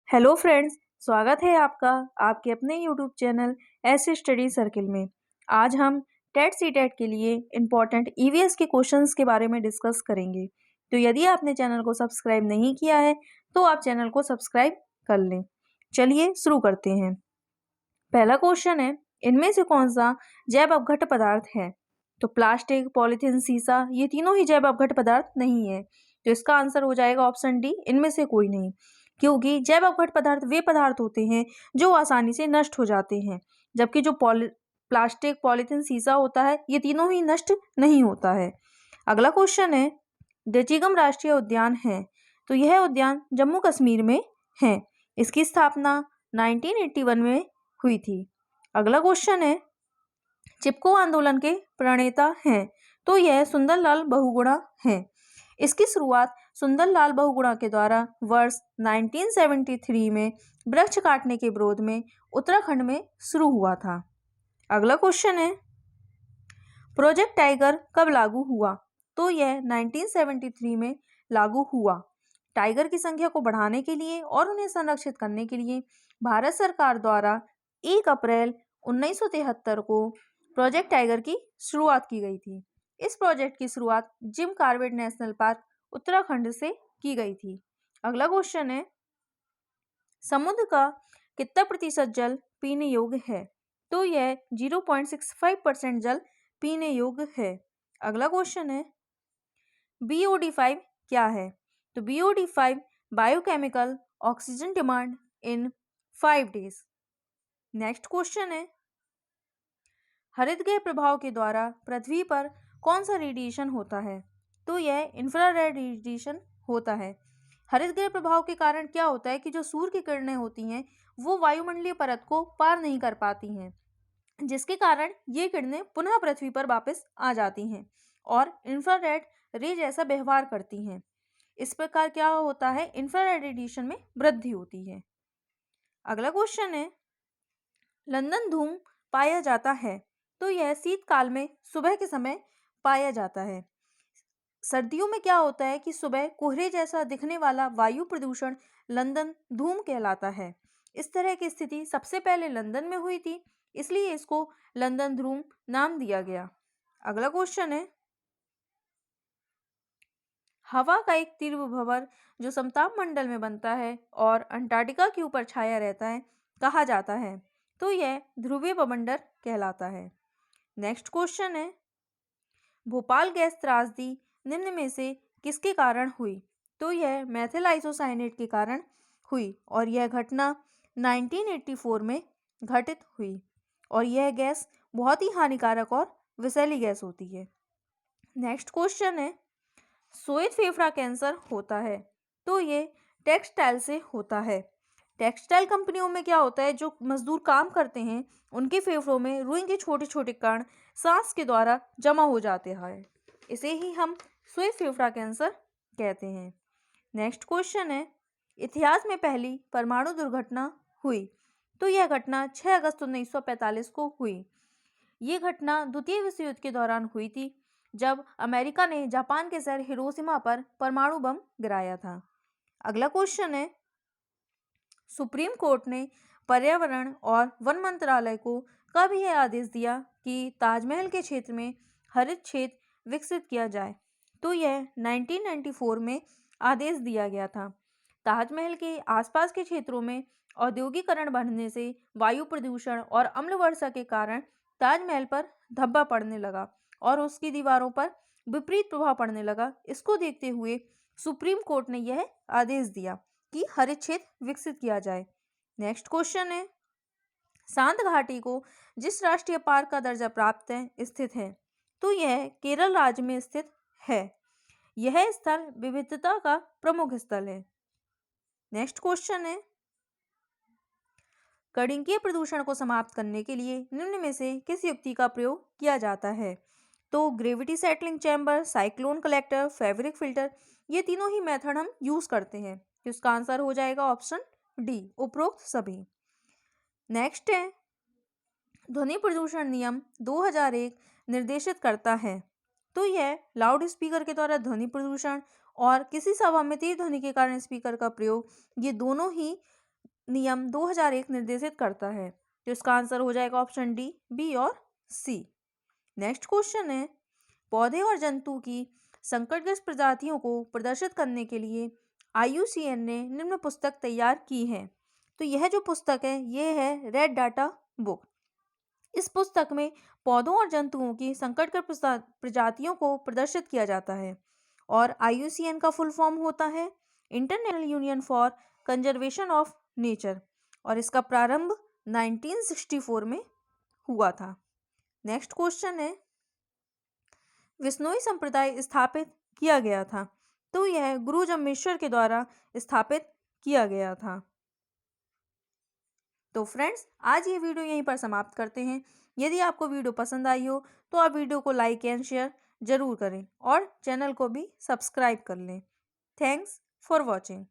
Hello friends, स्वागत है आपका आपके अपने यूट्यूब चैनल ऐसे स्टडी सर्किल में। आज हम टेट सीटेट के लिए इम्पॉर्टेंट ईवीएस के क्वेश्चंस के बारे में डिस्कस करेंगे। तो यदि आपने चैनल को सब्सक्राइब नहीं किया है तो आप चैनल को सब्सक्राइब कर लें। चलिए शुरू करते हैं। पहला क्वेश्चन है, इनमें से कौन सा जैव अपघट्य पदार्थ है? तो प्लास्टिक, पॉलीथीन, शीशा, ये तीनों ही जैव अपघट्य पदार्थ नहीं है। तो इसका आंसर हो जाएगा ऑप्शन डी, इनमें से कोई नहीं, क्योंकि जैव अपघट्य पदार्थ वे पदार्थ होते हैं जो आसानी से नष्ट हो जाते हैं, जबकि जो प्लास्टिक, पॉलीथीन, शीशा होता है ये तीनों ही नष्ट नहीं होता है। अगला क्वेश्चन है, देचीगम राष्ट्रीय उद्यान है, तो यह उद्यान जम्मू कश्मीर में है। इसकी स्थापना 1981 में हुई थी। अगला क्वेश्चन है, चिपको आंदोलन के प्रणेता हैं, तो यह सुंदरलाल बहुगुणा हैं। इसकी शुरुआत सुंदरलाल बहुगुणा के द्वारा वर्ष 1973 में वृक्ष काटने के विरोध में उत्तराखंड में शुरू हुआ था। अगला क्वेश्चन है, प्रोजेक्ट टाइगर कब लागू हुआ? तो यह 1973 में लागू हुआ। टाइगर की संख्या को बढ़ाने के लिए और उन्हें संरक्षित करने के लिए भारत सरकार द्वारा 1 अप्रैल 1973 को प्रोजेक्ट टाइगर की शुरुआत की गई थी। इस प्रोजेक्ट की शुरुआत Jim Corbett national park Uttarakhand से की गई थी। अगला क्वेश्चन है, समुद्र का कितना प्रतिशत जल पीने योग्य है? तो यह 0.65% जल पीने योग्य है। अगला क्वेश्चन है, BOD5 क्या है? तो BOD5 biochemical oxygen demand in 5 days. Next question है, हरितगृह प्रभाव के द्वारा पृथ्वी पर कौन सा रेडिएशन होता है? तो यह इंफ्रारेड रेडिएशन होता है। हरितगृह प्रभाव के कारण क्या होता है कि जो सूर्य की किरणें होती हैं वो वायुमंडलीय परत को पार नहीं कर पाती हैं, जिसके कारण ये किरणें पुनः पृथ्वी पर वापस आ जाती हैं और इंफ्रारेड रे जैसा व्यवहार करती हैं। इस प्रकार क्या होता है, इंफ्रारेड रेडिएशन में वृद्धि होती है। अगला क्वेश्चन है, लंदन धूम पाया जाता है, तो यह शीतकाल में सुबह के समय पाया जाता है। सर्दियों में क्या होता है कि सुबह कोहरे जैसा दिखने वाला वायु प्रदूषण लंदन धूम कहलाता है। इस तरह की स्थिति सबसे पहले लंदन में हुई थी, इसलिए इसको लंदन धूम नाम दिया गया। अगला क्वेश्चन है, हवा का एक तीव्र भंवर जो समताप मंडल में बनता है और अंटार्कटिका के ऊपर छाया रहता है कहा जाता है? तो यह ध्रुवीय बवंडर कहलाता है। नेक्स्ट क्वेश्चन है, भोपाल गैस त्रासदी निम्न में से किसके कारण हुई? तो यह मेथिल आइसोसाइनेट के कारण हुई और यह घटना 1984 में घटित हुई और यह गैस बहुत ही हानिकारक और विषैली गैस होती है। नेक्स्ट क्वेश्चन है, श्वेत फेफड़ा कैंसर होता है, तो ये टेक्सटाइल से होता है। टेक्सटाइल कंपनियों में क्या होता है, जो मजदूर काम करते हैं उनके फेफड़ों में रुई के छोटे छोटे कण सांस के द्वारा जमा हो जाते हैं, इसे ही हम श्वेत फेफड़ा कैंसर कहते हैं। नेक्स्ट क्वेश्चन है, इतिहास में पहली परमाणु दुर्घटना हुई, तो यह घटना 6 अगस्त 1945 को हुई। ये घटना द्वितीय विश्व युद्ध के दौरान हुई थी, जब अमेरिका ने जापान के शहर हिरोशिमा पर परमाणु बम गिराया था। अगला क्वेश्चन है, सुप्रीम कोर्ट ने पर्यावरण और वन मंत्रालय को कब यह आदेश दिया कि ताजमहल के क्षेत्र में हरित क्षेत्र विकसित किया जाए? तो यह 1994 में आदेश दिया गया था। ताजमहल के आसपास के क्षेत्रों में औद्योगिकरण बढ़ने से वायु प्रदूषण और अम्ल वर्षा के कारण ताजमहल पर धब्बा पड़ने लगा और उसकी दीवारों पर विपरीत प्रभाव पड़ने लगा। इसको देखते हुए सुप्रीम कोर्ट ने यह आदेश दिया कि हरित क्षेत्र विकसित किया जाए। नेक्स्ट क्वेश्चन है, सांत घाटी को जिस राष्ट्रीय पार्क का दर्जा प्राप्त है स्थित है, तो यह केरल राज्य में स्थित है। यह स्थल विविधता का प्रमुख स्थल है। नेक्स्ट क्वेश्चन है, गणिकीय प्रदूषण को समाप्त करने के लिए निम्न में से किस युक्ति का प्रयोग किया जाता है? तो gravity settling chamber, cyclone collector, fabric filter, ये तीनों ही मेथड हम यूज करते हैं। तो इसका आंसर हो जाएगा ऑप्शन डी, उपरोक्त सभी। नेक्स्ट है, ध्वनि प्रदूषण नियम 2001 निर्देशित करता है, तो यह लाउड स्पीकर के द्वारा ध्वनि प्रदूषण और किसी सभा में तेज ध्वनि के कारण स्पीकर का प्रयोग, ये दोनों ही नियम 2001 निर्देशित करता है? तो इसका आंसर हो जाएगा ऑप्शन डी, बी और सी। नेक्स्ट क्वेश्चन है, पौधे और जंतु की संकटग्रस्त प्रजातियों को प्रदर्शित करने के लिए IUCN ने निम्न पुस्तक तैयार की है। तो यह जो पुस्तक है ये है रेड डाटा बुक। इस पुस्तक में पौधों और जंतुओं की संकटग्रस्त प्रजातियों को प्रदर्शित किया जाता है और IUCN का फुल फॉर्म होता है international union for conservation of nature और इसका प्रारंभ 1964 में हुआ था। नेक्स्ट क्वेश्चन है, विश्नोई संप्रदाय स्थापित किया गया था? तो यह गुरु जम्मेश्वर के द्वारा स्थापित किया गया था। तो फ्रेंड्स, आज ये वीडियो यहीं पर समाप्त करते हैं। यदि आपको वीडियो पसंद आई हो तो आप वीडियो को लाइक एंड शेयर जरूर करें और चैनल को भी सब्सक्राइब कर लें। Thanks for watching.